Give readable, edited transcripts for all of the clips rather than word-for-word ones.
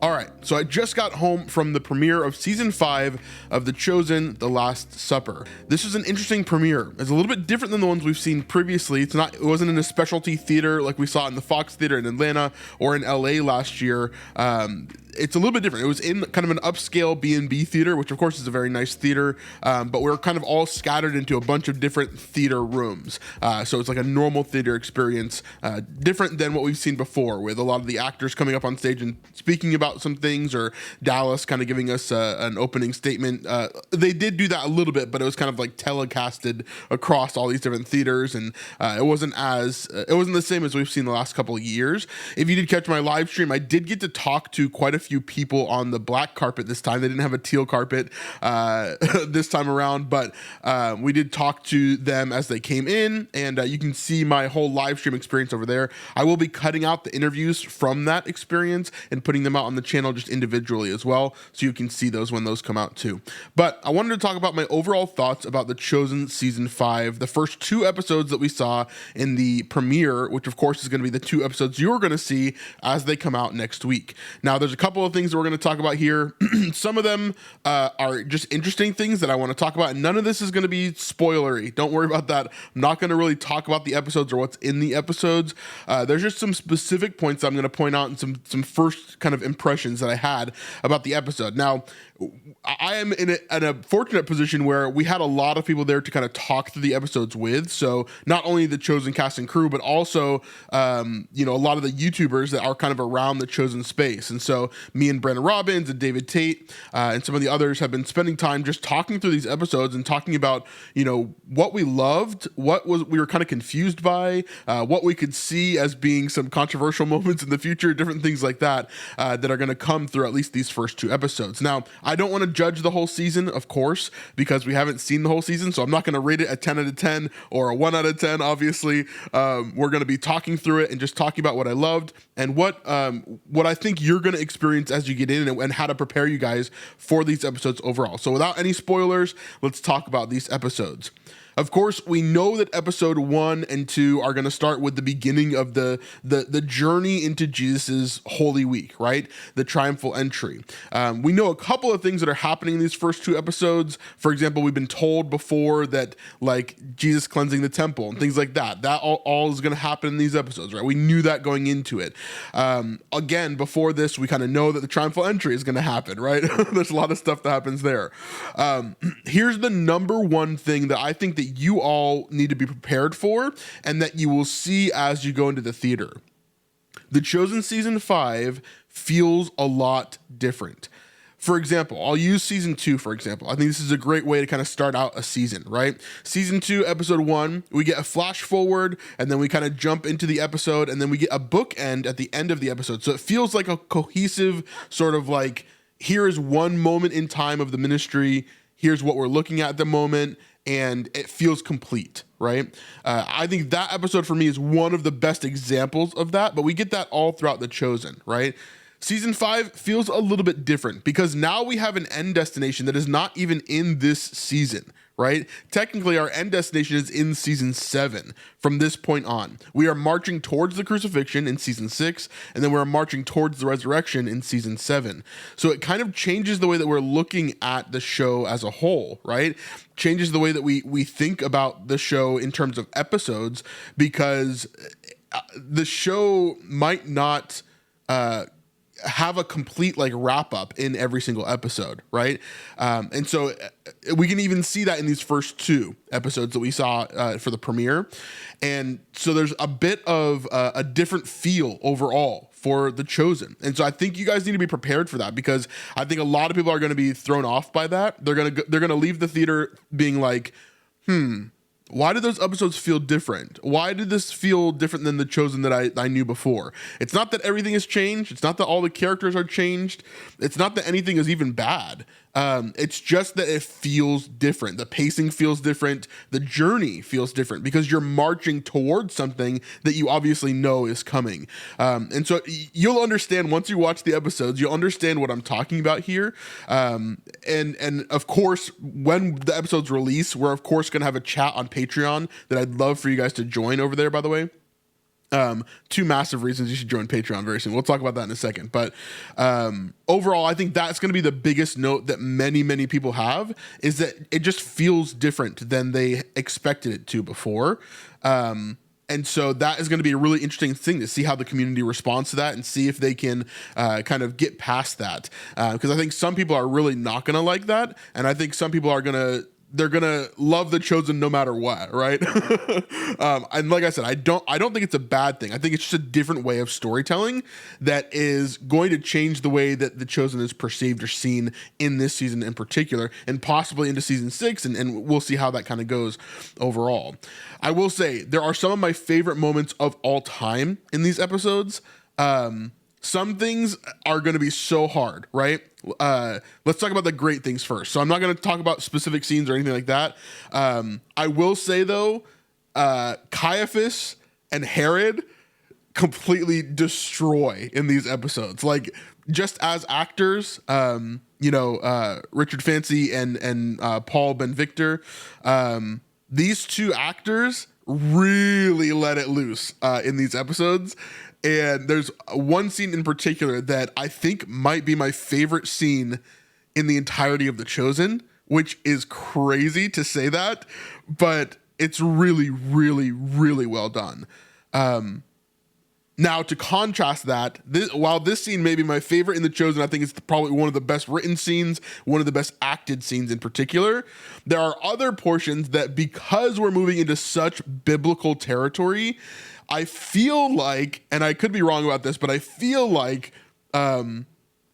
All right, so I just got home from the premiere of season 5 of The Chosen: The Last Supper. This is an interesting premiere. It's a little bit different than the ones we've seen previously. It wasn't in a specialty theater like we saw in the Fox Theater in Atlanta or in LA last year. It's a little bit different. It was in kind of an upscale B&B theater, which of course is a very nice theater, but we're kind of all scattered into a bunch of different theater rooms. So it's like a normal theater experience, different than what we've seen before, with a lot of the actors coming up on stage and speaking about some things, or Dallas kind of giving us an opening statement. They did do that a little bit, but it was kind of like telecasted across all these different theaters, and it wasn't the same as we've seen the last couple of years. If you did catch my live stream, I did get to talk to quite a few people on the black carpet this time. They didn't have a teal carpet this time around, but we did talk to them as they came in, and you can see my whole live stream experience over there. I will be cutting out the interviews from that experience and putting them out on the channel just individually as well, so you can see those when those come out too. But I wanted to talk about my overall thoughts about The Chosen Season 5, the first 2 episodes that we saw in the premiere, which of course is going to be the 2 episodes you're going to see as they come out next week. Now, there's a couple of things that we're going to talk about here. Some of them are just interesting things that I want to talk about, and none of this is going to be spoilery. Don't worry about that. I'm not going to really talk about the episodes or what's in the episodes. There's just some specific points I'm going to point out, and some first kind of impressions that I had about the episode. Now, I am in a fortunate position where we had a lot of people there to kind of talk through the episodes with. So not only the Chosen cast and crew, but also, a lot of the YouTubers that are kind of around the Chosen space. And so me and Brandon Robbins and David Tate and some of the others have been spending time just talking through these episodes and talking about, what we loved, we were kind of confused by, what we could see as being some controversial moments in the future, different things like that, that are going to come through at least these first 2 episodes. Now, I don't want to judge the whole season, of course, because we haven't seen the whole season, so I'm not going to rate it a 10 out of 10 or a 1 out of 10, obviously. We're going to be talking through it and just talking about what I loved and what I think you're going to experience as you get in, and how to prepare you guys for these episodes overall. So without any spoilers, let's talk about these episodes. Of course, we know that episode 1 and 2 are going to start with the beginning of the journey into Jesus's Holy Week, right? The triumphal entry. We know a couple of things that are happening in these first 2 episodes. For example, we've been told before that, like, Jesus cleansing the temple and things like that. That all is going to happen in these episodes, right? We knew that going into it. Again, before this, we kind of know that the triumphal entry is going to happen, right? There's a lot of stuff that happens there. Here's the number one thing that I think that you all need to be prepared for, and that you will see as you go into the theater. The Chosen Season 5 feels a lot different. For example, I'll use season 2, for example. I think this is a great way to kind of start out a season, right? Season 2, episode 1, we get a flash forward, and then we kind of jump into the episode, and then we get a bookend at the end of the episode. So it feels like a cohesive sort of like, here is one moment in time of the ministry, here's what we're looking at the moment, and it feels complete, right? I think that episode for me is one of the best examples of that, but we get that all throughout The Chosen, right? Season 5 feels a little bit different because now we have an end destination that is not even in this season, right? Technically, our end destination is in season 7 from this point on. We are marching towards the crucifixion in season 6, and then we're marching towards the resurrection in season 7. So it kind of changes the way that we're looking at the show as a whole, right? Changes the way that we think about the show in terms of episodes, because the show might not have a complete like wrap up in every single episode, right? And so we can even see that in these first 2 episodes that we saw for the premiere. And so there's a bit of a different feel overall for The Chosen. And so I think you guys need to be prepared for that, because I think a lot of people are going to be thrown off by that. They're going to leave the theater being like, why did those episodes feel different? Why did this feel different than The Chosen that I knew before? It's not that everything has changed. It's not that all the characters are changed. It's not that anything is even bad. It's just that it feels different. The pacing feels different. The journey feels different because you're marching towards something that you obviously know is coming. And so you'll understand once you watch the episodes, you'll understand what I'm talking about here. And of course, when the episodes release, we're of course going to have a chat on Patreon that I'd love for you guys to join over there, by the way. Two massive reasons you should join Patreon very soon. We'll talk about that in a second. But overall, I think that's going to be the biggest note that many people have, is that it just feels different than they expected it to before. And so that is going to be a really interesting thing to see how the community responds to that and see if they can kind of get past that. Because I think some people are really not going to like that. And I think some people are they're gonna love the Chosen no matter what, right? And like I said, I don't think it's a bad thing. I think it's just a different way of storytelling that is going to change the way that the Chosen is perceived or seen in this season in particular, and possibly into season 6, and we'll see how that kind of goes overall. I will say there are some of my favorite moments of all time in these episodes. Some things are going to be so hard, right? Let's talk about the great things first. So I'm not going to talk about specific scenes or anything like that. I will say, though, Caiaphas and Herod completely destroy in these episodes. Like, just as actors, Richard Fancy and Paul Ben Victor, these two actors really let it loose in these episodes. And there's one scene in particular that I think might be my favorite scene in the entirety of The Chosen, which is crazy to say that, but it's really well done. Now, to contrast that, while this scene may be my favorite in The Chosen, I think it's probably one of the best written scenes, one of the best acted scenes in particular. There are other portions that, because we're moving into such biblical territory, I feel like, and I could be wrong about this, but I feel like the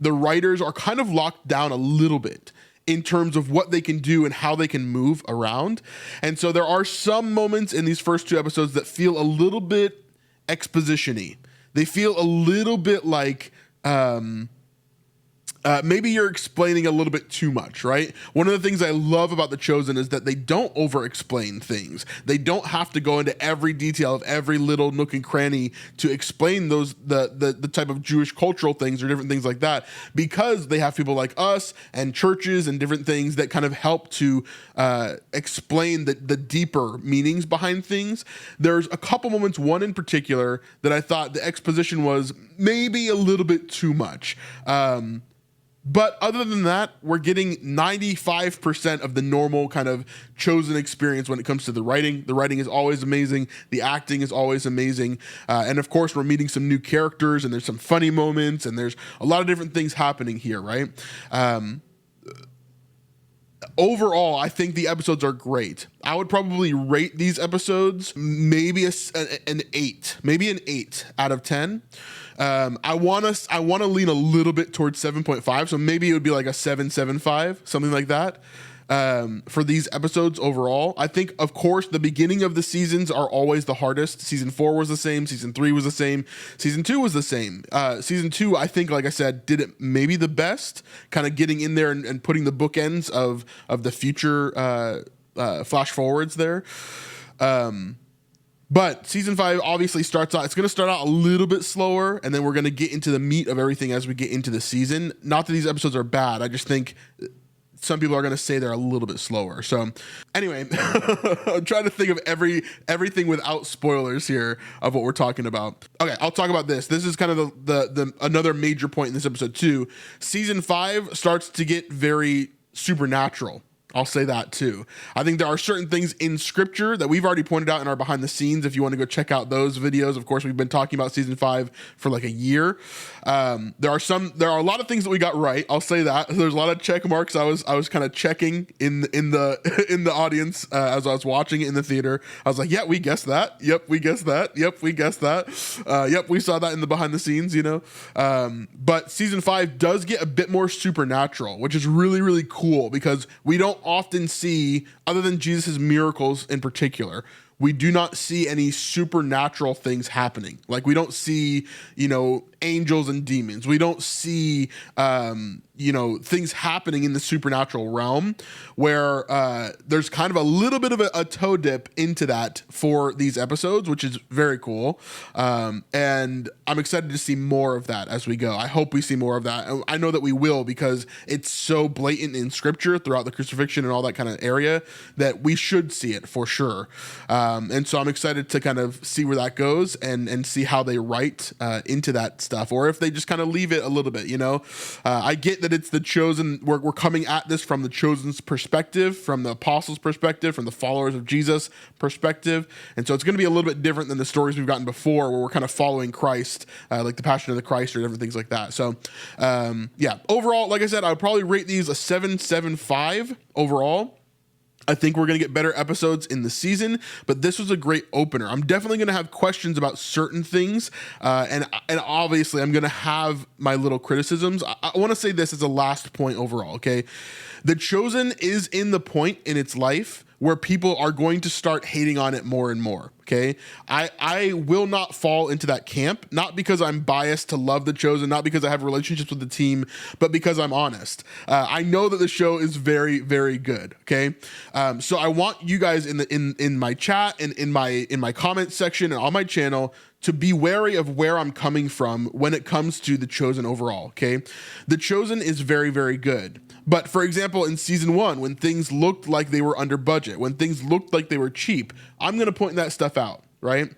writers are kind of locked down a little bit in terms of what they can do and how they can move around. And so there are some moments in these first two episodes that feel a little bit exposition-y. They feel a little bit like maybe you're explaining a little bit too much, right? One of the things I love about The Chosen is that they don't over-explain things. They don't have to go into every detail of every little nook and cranny to explain the type of Jewish cultural things or different things like that, because they have people like us and churches and different things that kind of help to explain the deeper meanings behind things. There's a couple moments, one in particular, that I thought the exposition was maybe a little bit too much. But other than that, we're getting 95% of the normal kind of Chosen experience when it comes to the writing. The writing is always amazing. The acting is always amazing. And of course, we're meeting some new characters, and there's some funny moments, and there's a lot of different things happening here, right? Overall, I think the episodes are great. I would probably rate these episodes maybe an 8 out of 10. I want to lean a little bit towards 7.5, so maybe it would be like a 7.75, something like that. For these episodes overall, I think, of course, the beginning of the seasons are always the hardest. Season 4 was the same. Season 3 was the same. Season 2 was the same. Season 2, I think, like I said, did it maybe the best, kind of getting in there and putting the bookends of the future flash forwards there. But season 5 obviously starts out, it's going to start out a little bit slower, and then we're going to get into the meat of everything as we get into the season. Not that these episodes are bad. I just think some people are going to say they're a little bit slower. So anyway, I'm trying to think of everything without spoilers here of what we're talking about. Okay, I'll talk about this. This is kind of the another major point in this episode too. Season 5 starts to get very supernatural. I'll say that too. I think there are certain things in scripture that we've already pointed out in our behind the scenes. If you want to go check out those videos, of course, we've been talking about season 5 for like a year. There are a lot of things that we got right. I'll say that. There's a lot of check marks. I was kind of checking in the audience as I was watching it in the theater. I was like, yeah, we guessed that. Yep, we guessed that. Yep, we guessed that. Yep, we saw that in the behind the scenes, But season 5 does get a bit more supernatural, which is really cool, because we don't often see, other than Jesus' miracles in particular, we do not see any supernatural things happening. Like, we don't see, angels and demons. We don't see things happening in the supernatural realm where there's kind of a little bit of a toe dip into that for these episodes, which is very cool. And I'm excited to see more of that as we go. I hope we see more of that. I know that we will, because it's so blatant in scripture throughout the crucifixion and all that kind of area that we should see it for sure. And so I'm excited to kind of see where that goes and see how they write into that stuff, or if they just kind of leave it a little bit, I get that it's the chosen, we're coming at this from the chosen's perspective, from the apostles' perspective, from the followers of Jesus perspective. And so it's going to be a little bit different than the stories we've gotten before, where we're kind of following Christ, like the Passion of the Christ or different things like that. So overall, like I said, I would probably rate these a 7.75 overall. I think we're going to get better episodes in the season, but this was a great opener. I'm definitely going to have questions about certain things, and obviously I'm going to have my little criticisms. I want to say this as a last point overall, okay? The Chosen is in the point in its life where people are going to start hating on it more and more, okay? I will not fall into that camp, not because I'm biased to love The Chosen, not because I have relationships with the team, but because I'm honest. I know that the show is very, very good, okay? So I want you guys in my chat and in my comment section and on my channel to be wary of where I'm coming from when it comes to The Chosen overall, okay? The Chosen is very, very good. But for example, in season 1, when things looked like they were under budget, when things looked like they were cheap, I'm going to point that stuff out, right?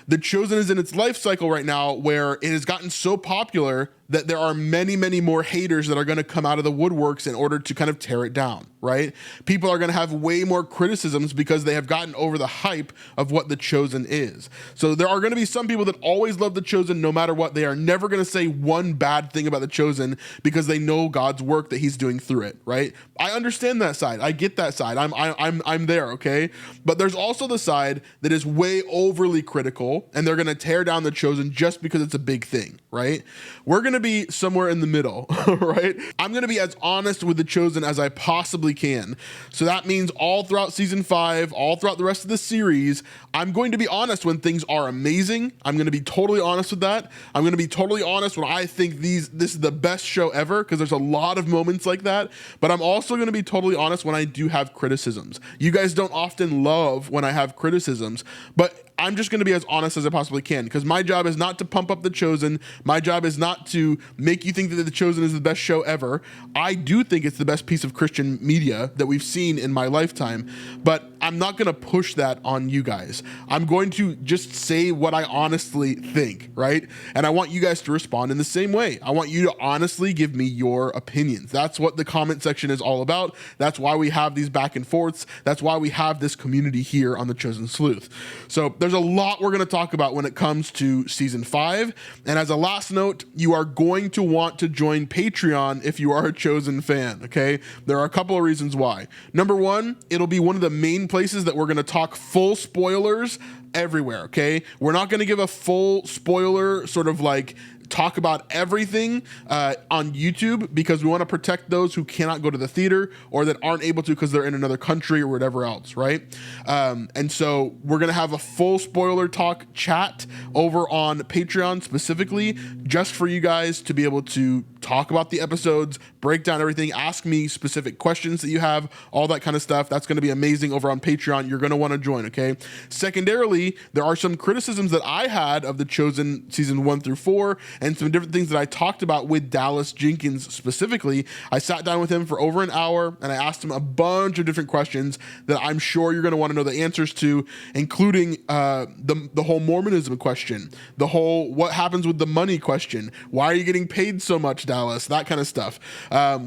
The Chosen is in its life cycle right now where it has gotten so popular that there are many, many more haters that are going to come out of the woodworks in order to kind of tear it down, right? People are going to have way more criticisms because they have gotten over the hype of what The Chosen is. So there are going to be some people that always love The Chosen no matter what. They are never going to say one bad thing about The Chosen because they know God's work that he's doing through it, right? I understand that side. I get that side. I'm there, okay? But there's also the side that is way overly critical, and they're going to tear down The Chosen just because it's a big thing, right? We're going to be somewhere in the middle, right? I'm going to be as honest with The Chosen as I possibly can. So that means all throughout season 5, all throughout the rest of the series, I'm going to be honest when things are amazing. I'm going to be totally honest with that. I'm going to be totally honest when I think this is the best show ever, because there's a lot of moments like that. But I'm also going to be totally honest when I do have criticisms. You guys don't often love when I have criticisms, but I'm just going to be as honest as I possibly can, because my job is not to pump up The Chosen. My job is not to make you think that The Chosen is the best show ever. I do think it's the best piece of Christian media that we've seen in my lifetime, but I'm not going to push that on you guys. I'm going to just say what I honestly think, right? And I want you guys to respond in the same way. I want you to honestly give me your opinions. That's what the comment section is all about. That's why we have these back and forths. That's why we have this community here on The Chosen Sleuth. So there's a lot we're going to talk about when it comes to season 5. And as a last note, you are going to want to join Patreon if you are a Chosen fan, okay? There are a couple of reasons why. Number 1, it'll be one of the main places that we're going to talk full spoilers everywhere, okay? We're not going to give a full spoiler sort of like talk about everything on YouTube, because we want to protect those who cannot go to the theater or that aren't able to because they're in another country or whatever else, right? And so we're going to have a full spoiler talk chat over on Patreon specifically, just for you guys to be able to talk about the episodes, break down everything, ask me specific questions that you have, all that kind of stuff. That's going to be amazing over on Patreon. You're going to want to join, okay? Secondarily, there are some criticisms that I had of The Chosen season 1 through 4, and some different things that I talked about with Dallas Jenkins specifically. I sat down with him for over an hour and I asked him a bunch of different questions that I'm sure you're going to want to know the answers to, including the whole Mormonism question, the whole what happens with the money question, why are you getting paid so much, Dallas, that kind of stuff.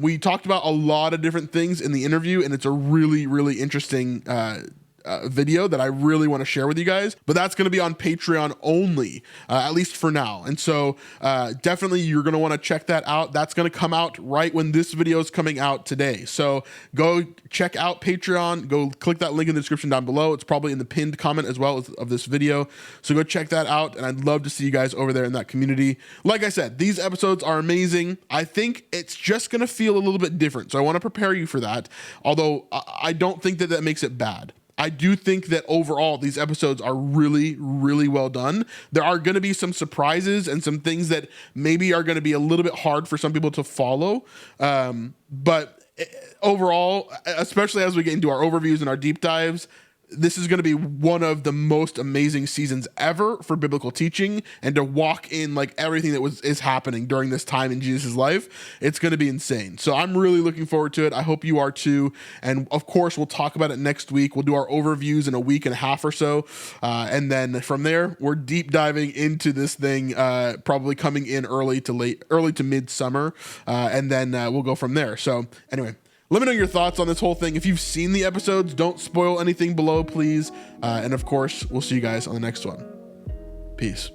We talked about a lot of different things in the interview, and it's a really, really interesting video that I really want to share with you guys, but that's going to be on Patreon only, at least for now. And so definitely you're going to want to check that out. That's going to come out right when this video is coming out today. So go check out Patreon, go click that link in the description down below. It's probably in the pinned comment as well as of this video. So go check that out. And I'd love to see you guys over there in that community. Like I said, these episodes are amazing. I think it's just going to feel a little bit different. So I want to prepare you for that. Although I don't think that makes it bad. I do think that overall these episodes are really, really well done. There are going to be some surprises and some things that maybe are going to be a little bit hard for some people to follow. But overall, especially as we get into our overviews and our deep dives, this is going to be one of the most amazing seasons ever for biblical teaching, and to walk in like everything that is happening during this time in Jesus' life. It's going to be insane. So I'm really looking forward to it. I hope you are too. And of course, we'll talk about it next week. We'll do our overviews in a week and a half or so. And then from there, we're deep diving into this thing, probably coming in early to midsummer. And then we'll go from there. So anyway, let me know your thoughts on this whole thing. If you've seen the episodes, don't spoil anything below, please. And of course, we'll see you guys on the next one. Peace.